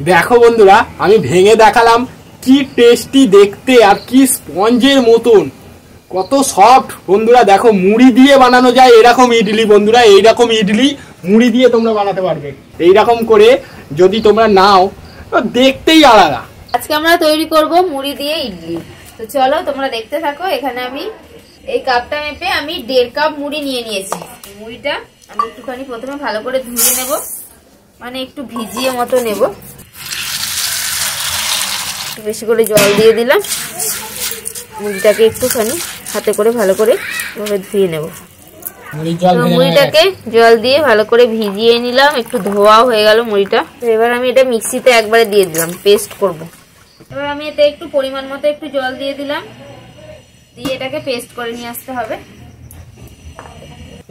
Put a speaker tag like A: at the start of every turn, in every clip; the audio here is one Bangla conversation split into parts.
A: দেখো বন্ধুরা, আমি ভেঙে দেখালাম কি টেস্টি দেখতে আর কি স্পঞ্জের মতন, কত সফট। বন্ধুরা দেখো, মুড়ি দিয়ে বানানো যায় এরকম ইডলি। বন্ধুরা এইরকম ইডলি মুড়ি দিয়ে তোমরা বানাতে পারবে। এইরকম করে যদি তোমরা নাও তো দেখতেই আলাদা।
B: আজকে আমরা তৈরি করব মুড়ি দিয়ে ইডলি। তো চলো তোমরা দেখতে থাকো। এখানে আমি এই কাপটা মেপে আমি 1.5 কাপ মুড়ি নিয়ে নিয়েছি। মুড়িটা আমি একটুখানি প্রথমে ভালো করে ধুয়ে নেব, মানে একটু ভিজিয়ে মতো নেব। বেশি করে জল দিয়ে দিলাম, মুড়িটাকে একটুখানি হাতে করে ভালো করে ধুয়ে নেব। মুড়িটাকে জল দিয়ে ভালো করে ভিজিয়ে নিলাম, একটু ধোয়া হয়ে গেল মুড়িটা। এবার আমি এটা মিক্সিতে একবারে দিয়ে দিলাম, পেস্ট করব। এবার আমি এতে একটু পরিমাণ মতো একটু জল দিয়ে দিলাম, দিয়ে এটাকে পেস্ট করে নিয়ে আসতে হবে।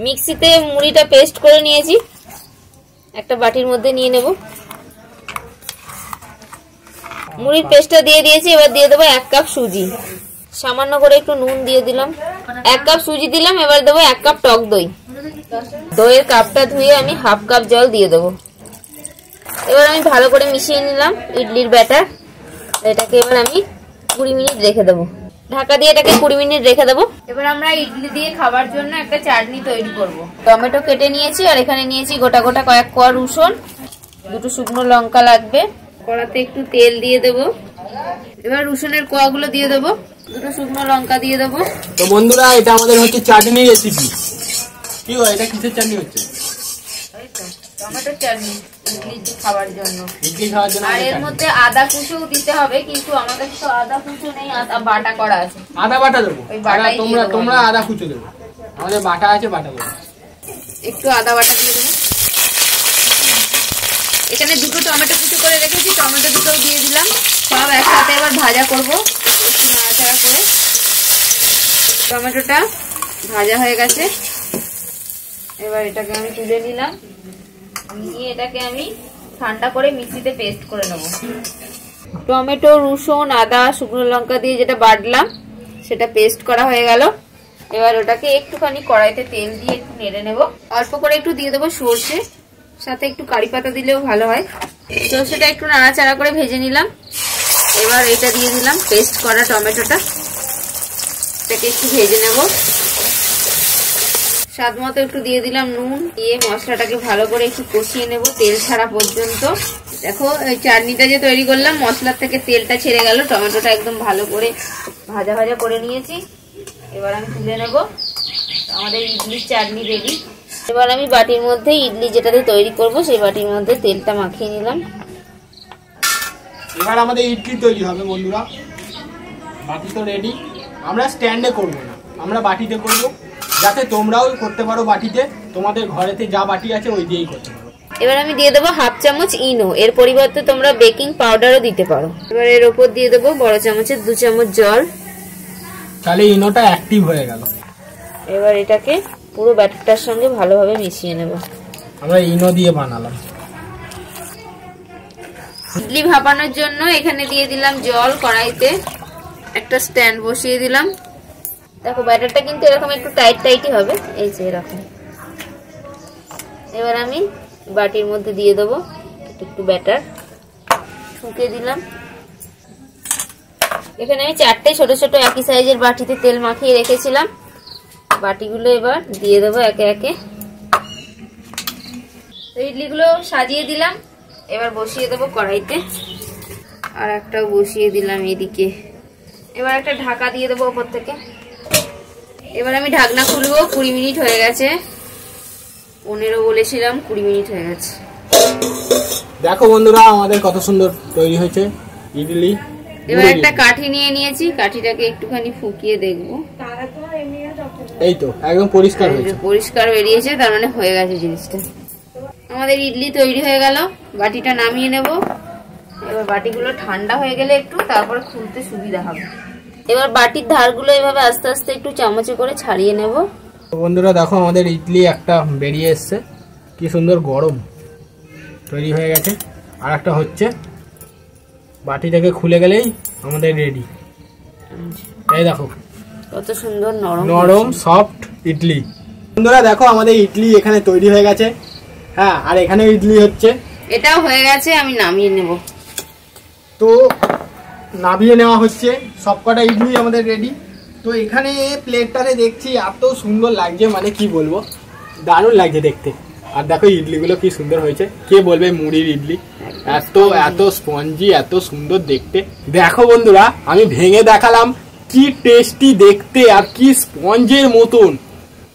B: মিক্সিতে মুড়িটা পেস্ট করে নিয়েছি, একটা বাটির মধ্যে নিয়ে নেব। মুড়ির পেস্টটা দিয়ে দিয়েছি। এবার দিয়ে দেবো 1 কাপ সুজি, সামান্য করে একটু নুন দিয়ে দিলাম। 1 কাপ সুজি দিলাম। এবার দেবো 1 কাপ টক দই। দইয়ের কাপটা ধুয়ে আমি 1/2 কাপ জল দিয়ে দেবো। এবার আমি ভালো করে মিশিয়ে নিলাম ইডলির ব্যাটার। এটাকে এবার আমি 20 মিনিট রেখে দেবো, ঢাকা দিয়ে এটাকে 20 মিনিট রেখে দেবো। এবার আমরা ইডলি দিয়ে খাবার জন্য একটা চাটনি তৈরি করব। টমেটো কেটে নিয়েছি, আর এখানে নিয়েছি গোটা গোটা কয়েক কোয়া রসুন, 2টো শুকনো লঙ্কা লাগবে। কড়াতে একটু তেল দিয়ে দেবো। এবার রসুনের কোয়াগুলো দিয়ে দেবো, 2টো শুকনো লঙ্কা দিয়ে দেবো।
A: তো বন্ধুরা, এটা আমাদের হচ্ছে চাটনি রেসিপি। কি হয় এটা? কিসের চাটনি হচ্ছে?
B: টমেটোর চাটনি ইডলি খাবার জন্য।
A: ইডলি খাওয়ার জন্য।
B: আর এর মধ্যে আদা কুচোও দিতে হবে, কিন্তু আমাদের তো আদা কুচো নেই, আদা বাটা করা আছে।
A: আদা বাটা দেবো? তোমরা আদা কুচো দেবো, আমাদের বাটা আছে, বাটা দেবো।
B: একটু আদা বাটা দিয়ে দেবো। এখানে 2টো টমেটো কুচো করে রেখেছি, টমেটো দুটোও দিয়ে দিলাম। সব একসাথে এবার ভাজা করবো, একটু নাড়াচাড়া করে। টমেটোটা ভাজা হয়ে গেছে, এবার এটাকে আমি তুলে নিলাম। নিয়ে এটাকে আমি ঠান্ডা করে মিক্সিতে পেস্ট করে নেব। টমেটো, রসুন, আদা, শুকনো লঙ্কা দিয়ে যেটা বাটলাম সেটা পেস্ট করা হয়ে গেল। এবার ওটাকে একটুখানি কড়াইতে তেল দিয়ে একটু নেড়ে নেব। অল্প করে একটু দিয়ে দেবো সর্ষে, সাথে একটু কারি পাতা দিলেও ভালো হয়। সর্ষেটা একটু নাড়াচাড়া করে ভেজে নিলাম। এবার এটা দিয়ে দিলাম পেস্ট করা টমেটোটা, এটাকে একটু ভেজে নেব। স্বাদ মতো একটু দিয়ে দিলাম নুন, দিয়ে মশলাটাকে ভালো করে একটু কষিয়ে নেব তেল ছাড়া পর্যন্ত। দেখো এই চাটনিটা যে তৈরি করলাম, মশলার থেকে তেলটা ছেড়ে গেল, টমেটোটা একদম ভালো করে ভাজা ভাজা করে নিয়েছি। এবার আমি তুলে নেব। আমাদের ইডলির চাটনি রেডি। এবার আমি বাটির মধ্যে ইডলি যেটাতে তৈরি করব সেই বাটির মধ্যে তেলটা মাখিয়ে নিলাম।
A: এবার আমাদের ইডলি তৈরি হবে বন্ধুরা। বাটি তো রেডি। আমরা স্ট্যান্ডে করব না, আমরা বাটিতে করব, যাতে তোমরাও করতে পারো বাটিতে। তোমাদের ঘরেতে যা বাটি আছে ওই দিয়েই করতে পারো।
B: এবার আমি দিয়ে দেবো 1/2 চামচ ইনো, এর পরিবর্তে তোমরা বেকিং পাউডারও দিতে পারো। এবার এর উপর দিয়ে দেবো বড় চামচের 2 চামচ জল,
A: তাহলে ইনোটা অ্যাক্টিভ হয়ে গেল।
B: এবার এটাকে পুরো ব্যাটারটার সঙ্গে ভালোভাবে মিশিয়ে নেব।
A: আমরা ইনো দিয়ে বানালাম।
B: ইডলি ভাপানোর জন্য এখানে দিয়ে দিলাম জল। কড়াইতে একটা স্ট্যান্ড বসিয়ে দিলাম। দেখো ব্যাটারটা কিন্তু এরকম একটু টাইট টাইটই হবে, এই যে এরকম। এবার আমি বাটির মধ্যে দিয়ে দেবো একটু ব্যাটার, ঠুকে দিলাম। এখানে আমি 4টে ছোট ছোট একই সাইজের বাটিতে তেল মাখিয়ে রেখেছিলাম। বাটিগুলো এবার দিয়ে দেবো একে একে। ইডলিগুলো সাজিয়ে দিলাম। এবার বসিয়ে দেবো কড়াইতে, আর একটাও বসিয়ে দিলাম এদিকে। এবার একটা ঢাকা দিয়ে দেবো ওপর থেকে। এবার আমি ঢাকনা খুলবো। 20 মিনিট হয়ে গেছে, 15 বলেছিলাম, 20 মিনিট হয়ে গেছে।
A: দেখো বন্ধুরা, আমাদের কত সুন্দর তৈরি হয়েছে ইডলি।
B: এবার একটা কাঠি নিয়ে নিয়েছি, কাঠিটাকে একটুখানি ফুকিয়ে দেখবো।
A: এই তো একদম পরিষ্কার হয়েছে,
B: পরিষ্কার বেরিয়েছে, তার মানে হয়ে গেছে জিনিসটা। আমাদের ইডলি তৈরি হয়ে গেল। বাটিটা নামিয়ে নেব। এবার বাটিগুলো ঠান্ডা হয়ে গেলে একটু, তারপরে খুলতে সুবিধা হবে। এবার বাটির ধারগুলো এভাবে আস্তে আস্তে একটু চামচে করে ছাড়িয়ে নেব।
A: বন্ধুরা দেখো, আমাদের ইডলি একটা বেরিয়ে এসছে, কি সুন্দর গরম তৈরি হয়ে গেছে। আর একটা হচ্ছে, বাটি থেকে খুলে গেলেই আমাদের রেডি। এই দেখো
B: কত সুন্দর নরম
A: নরম সফট ইডলি। বন্ধুরা দেখো, আমাদের ইডলি এখানে তৈরি হয়ে গেছে। হ্যাঁ, আর এখানে ইডলি হচ্ছে,
B: এটাও হয়ে গেছে। আমি নামিয়ে নেব।
A: তো নামিয়ে নেওয়া হচ্ছে, সবকটা ইডলি আমাদের রেডি। তো এখানে প্লেটটাতে দেখছি এত সুন্দর লাগছে, মানে কি বলবো, দারুণ লাগছে দেখতে। আর দেখো ইডলিগুলো কি সুন্দর হয়েছে, কে বলবে মুড়ির ইডলি এত এত স্পঞ্জি, এত সুন্দর দেখতে। দেখো বন্ধুরা, আমি ভেঙে দেখালাম, কি টেস্টি দেখতে আর কি স্পঞ্জের মতন,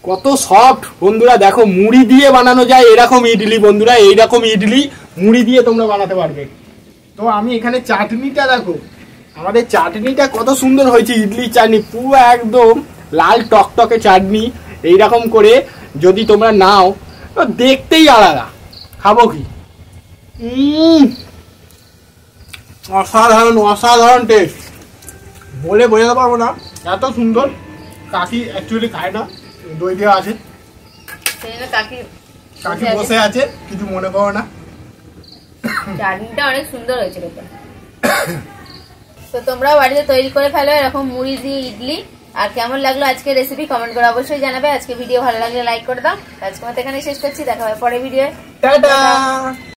A: কত সফট বন্ধুরা। দেখো মুড়ি দিয়ে বানানো যায় এরকম ইডলি বন্ধুরা, এইরকম ইডলি মুড়ি দিয়ে তোমরা বানাতে পারবে। তো আমি এখানে চাটনিটা দেখো, আমাদের চাটনিটা কত সুন্দর হয়েছে, ইডলি চাটনি পুরো একদম লাল টকটকে চাটনি। এইরকম করে যদি তোমরা নাও তো দেখতেই আলাদা। খাবো কি, অসাধারণ অসাধারণ টেস্ট, বলে বোঝাতে পারবো না, এত সুন্দর। কাকি অ্যাকচুয়ালি খায় না, দই দেওয়া আছে, কাকি বসে আছে, কিছু মনে করো না।
B: চাটনিটা অনেক সুন্দর হয়েছে। তো তোমরা বাড়িতে তৈরি করে ফেলো এরকম মুড়ি দিয়ে ইডলি। আর কেমন লাগলো আজকে রেসিপি কমেন্ট করে অবশ্যই জানাবে। আজকে ভিডিও ভালো লাগলে লাইক করে দাও। আজকে মতো এখানে শেষ করছি, দেখা হবে পরে ভিডিও।
A: টাটা।